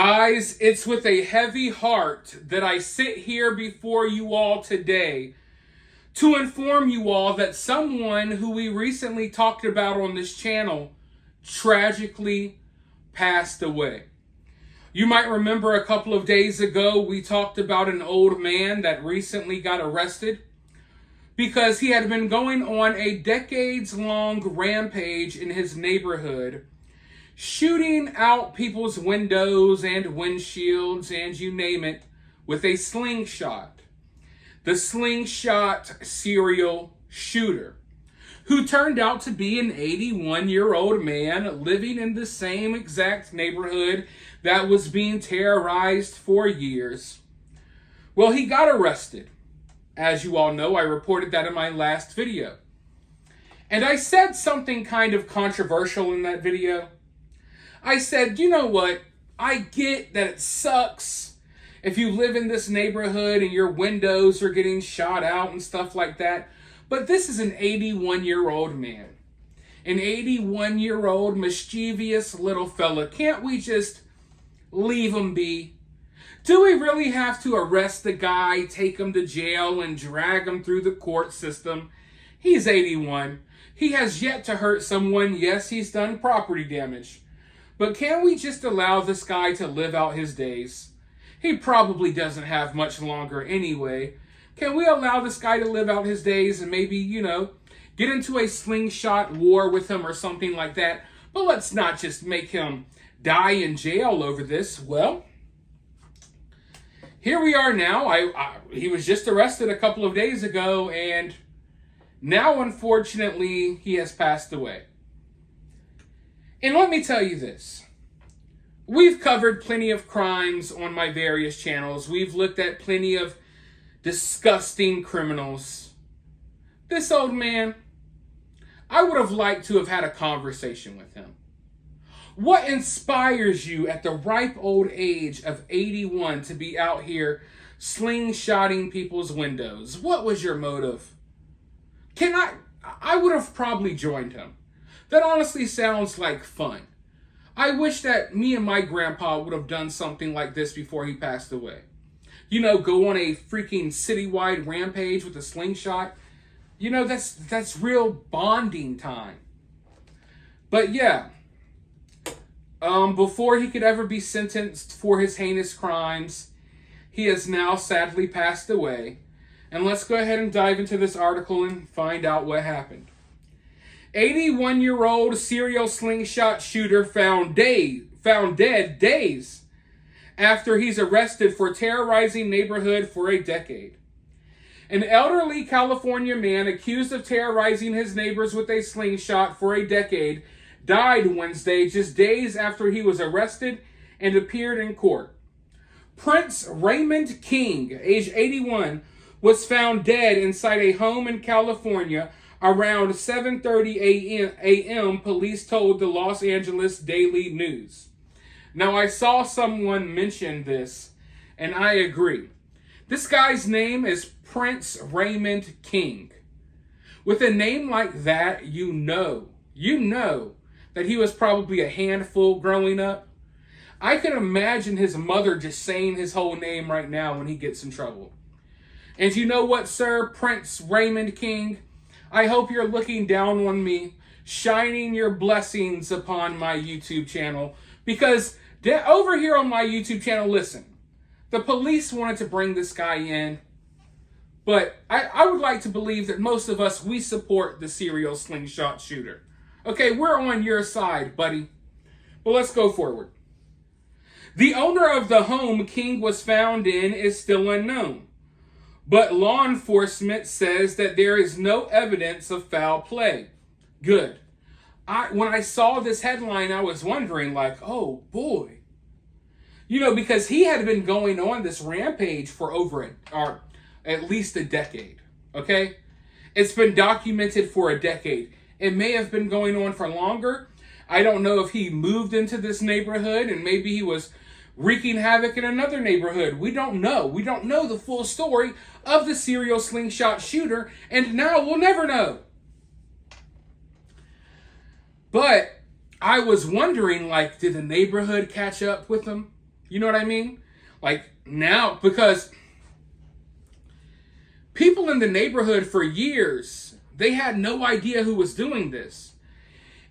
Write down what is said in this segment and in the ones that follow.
Guys, it's with a heavy heart that I sit here before you all today to inform you all that someone who we recently talked about on this channel tragically passed away. You might remember a couple of days ago we talked about an old man that recently got arrested because he had been going on a decades-long rampage in his neighborhood, shooting out people's windows and windshields and you name it with a slingshot. The Slingshot serial shooter, who turned out to be an 81-year-old man living in the same exact neighborhood that was being terrorized for years. Well, he got arrested. As you all know, I reported that in my last video. And I said something kind of controversial in that video. I said, you know what? I get that it sucks if you live in this neighborhood and your windows are getting shot out and stuff like that. But this is an 81-year-old man. An 81-year-old mischievous little fella. Can't we just leave him be? Do we really have to arrest the guy, take him to jail, and drag him through the court system? He's 81. He has yet to hurt someone. Yes, he's done property damage. But can we just allow this guy to live out his days? He probably doesn't have much longer anyway. Can we allow this guy to live out his days and maybe, get into a slingshot war with him or something like that? But let's not just make him die in jail over this. Well, here we are now. He was just arrested a couple of days ago, and now, unfortunately, he has passed away. And let me tell you this. We've covered plenty of crimes on my various channels. We've looked at plenty of disgusting criminals. This old man, I would have liked to have had a conversation with him. What inspires you at the ripe old age of 81 to be out here slingshotting people's windows? What was your motive? I would have probably joined him. That honestly sounds like fun. I wish that me and my grandpa would have done something like this before he passed away. Go on a freaking citywide rampage with a slingshot. That's real bonding time. But yeah, before he could ever be sentenced for his heinous crimes, he has now sadly passed away. And let's go ahead and dive into this article and find out what happened. 81-year-old serial slingshot shooter found dead days after he's arrested for terrorizing neighborhood for a decade. An elderly California man accused of terrorizing his neighbors with a slingshot for a decade died Wednesday, just days after he was arrested and appeared in court. Prince Raymond King, age 81, was found dead inside a home in California around 7:30 a.m., police told the Los Angeles Daily News. Now, I saw someone mention this, and I agree. This guy's name is Prince Raymond King. With a name like that, you know that he was probably a handful growing up. I can imagine his mother just saying his whole name right now when he gets in trouble. And you know what, sir, Prince Raymond King? I hope you're looking down on me, shining your blessings upon my YouTube channel. Because over here on my YouTube channel, listen, the police wanted to bring this guy in. But I would like to believe that most of us, we support the serial slingshot shooter. Okay, we're on your side, buddy. But let's go forward. The owner of the home King was found in is still unknown. But law enforcement says that there is no evidence of foul play. Good. When I saw this headline, I was wondering, oh boy. Because he had been going on this rampage for at least a decade. Okay? It's been documented for a decade. It may have been going on for longer. I don't know if he moved into this neighborhood and maybe he was wreaking havoc in another neighborhood. We don't know. We don't know the full story of the serial slingshot shooter, and now we'll never know. But I was wondering, did the neighborhood catch up with him? You know what I mean? Like now, because people in the neighborhood for years, they had no idea who was doing this.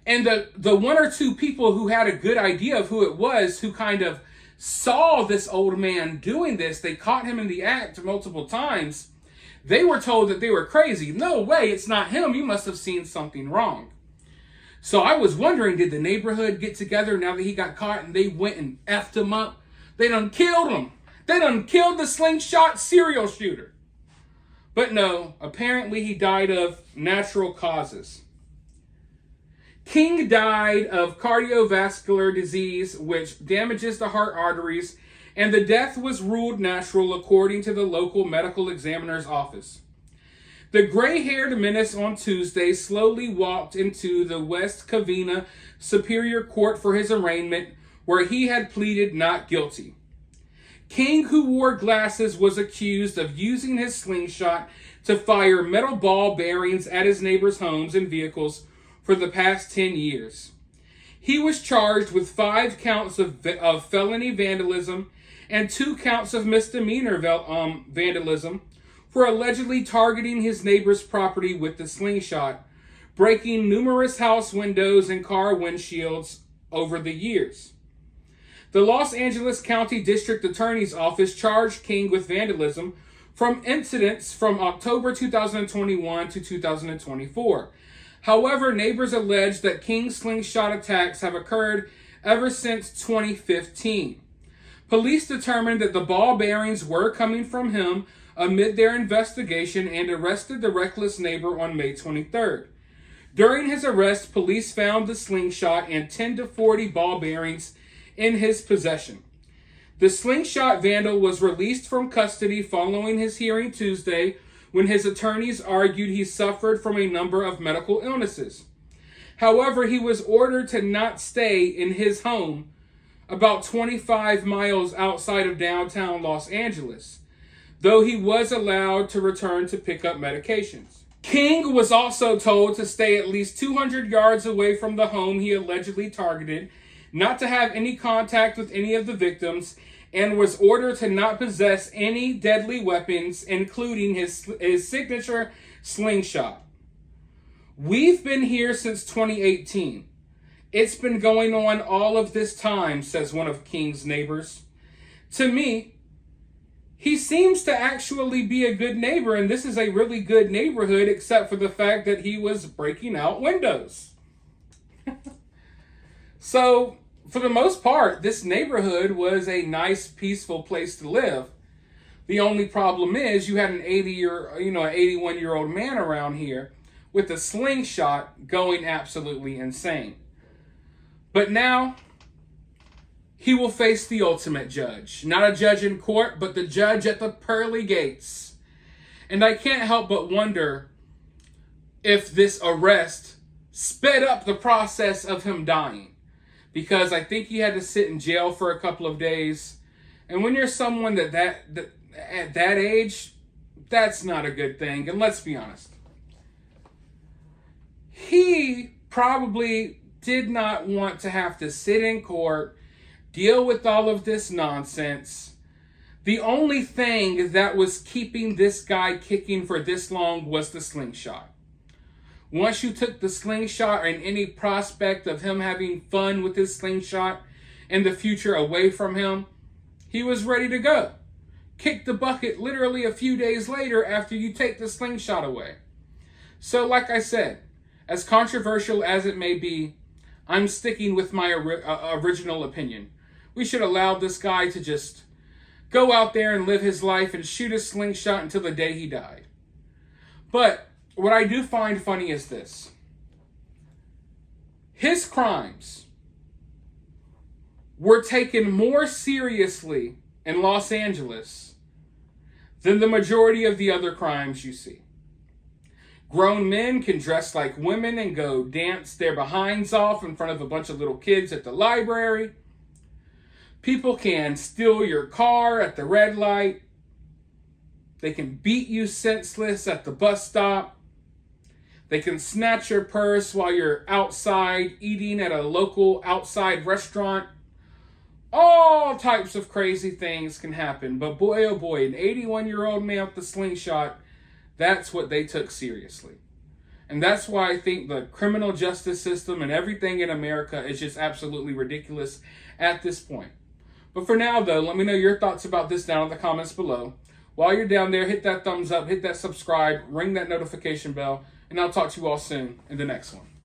And the one or two people who had a good idea of who it was, who kind of saw this old man doing this, they caught him in the act multiple times. They were told that they were crazy. No way, it's not him. You must have seen something wrong. So I was wondering, did the neighborhood get together now that he got caught and they went and effed him up? They done killed him. They done killed the Slingshot serial shooter. But no, apparently he died of natural causes. King died of cardiovascular disease, which damages the heart arteries, and the death was ruled natural according to the local medical examiner's office. The gray-haired menace on Tuesday slowly walked into the West Covina Superior Court for his arraignment, where he had pleaded not guilty. King, who wore glasses, was accused of using his slingshot to fire metal ball bearings at his neighbors' homes and vehicles for the past 10 years. He was charged with 5 counts of felony vandalism and 2 counts of misdemeanor vandalism for allegedly targeting his neighbor's property with the slingshot, breaking numerous house windows and car windshields over the years. The Los Angeles County District Attorney's Office charged King with vandalism from incidents from October 2021 to 2024. However, neighbors allege that King's slingshot attacks have occurred ever since 2015. Police determined that the ball bearings were coming from him amid their investigation and arrested the reckless neighbor on May 23rd. During his arrest, police found the slingshot and 10 to 40 ball bearings in his possession. The slingshot vandal was released from custody following his hearing Tuesday, when his attorneys argued he suffered from a number of medical illnesses. However, he was ordered to not stay in his home about 25 miles outside of downtown Los Angeles, though he was allowed to return to pick up medications. King was also told to stay at least 200 yards away from the home he allegedly targeted, not to have any contact with any of the victims, and was ordered to not possess any deadly weapons, including his signature slingshot. We've been here since 2018. It's been going on all of this time, says one of King's neighbors. To me, he seems to actually be a good neighbor, and this is a really good neighborhood, except for the fact that he was breaking out windows. So, for the most part, this neighborhood was a nice, peaceful place to live. The only problem is you had an 81-year-old man around here with a slingshot going absolutely insane. But now, he will face the ultimate judge. Not a judge in court, but the judge at the pearly gates. And I can't help but wonder if this arrest sped up the process of him dying. Because I think he had to sit in jail for a couple of days. And when you're someone that at that age, that's not a good thing. And let's be honest. He probably did not want to have to sit in court, deal with all of this nonsense. The only thing that was keeping this guy kicking for this long was the slingshot. Once you took the slingshot and any prospect of him having fun with his slingshot in the future away from him, he was ready to go. Kick the bucket literally a few days later after you take the slingshot away. So like I said, as controversial as it may be, I'm sticking with my original opinion. We should allow this guy to just go out there and live his life and shoot a slingshot until the day he died. But what I do find funny is this. His crimes were taken more seriously in Los Angeles than the majority of the other crimes you see. Grown men can dress like women and go dance their behinds off in front of a bunch of little kids at the library. People can steal your car at the red light. They can beat you senseless at the bus stop. They can snatch your purse while you're outside eating at a local outside restaurant. All types of crazy things can happen. But boy, oh boy, an 81-year-old man with the slingshot, that's what they took seriously. And that's why I think the criminal justice system and everything in America is just absolutely ridiculous at this point. But for now, though, let me know your thoughts about this down in the comments below. While you're down there, hit that thumbs up, hit that subscribe, ring that notification bell, and I'll talk to you all soon in the next one.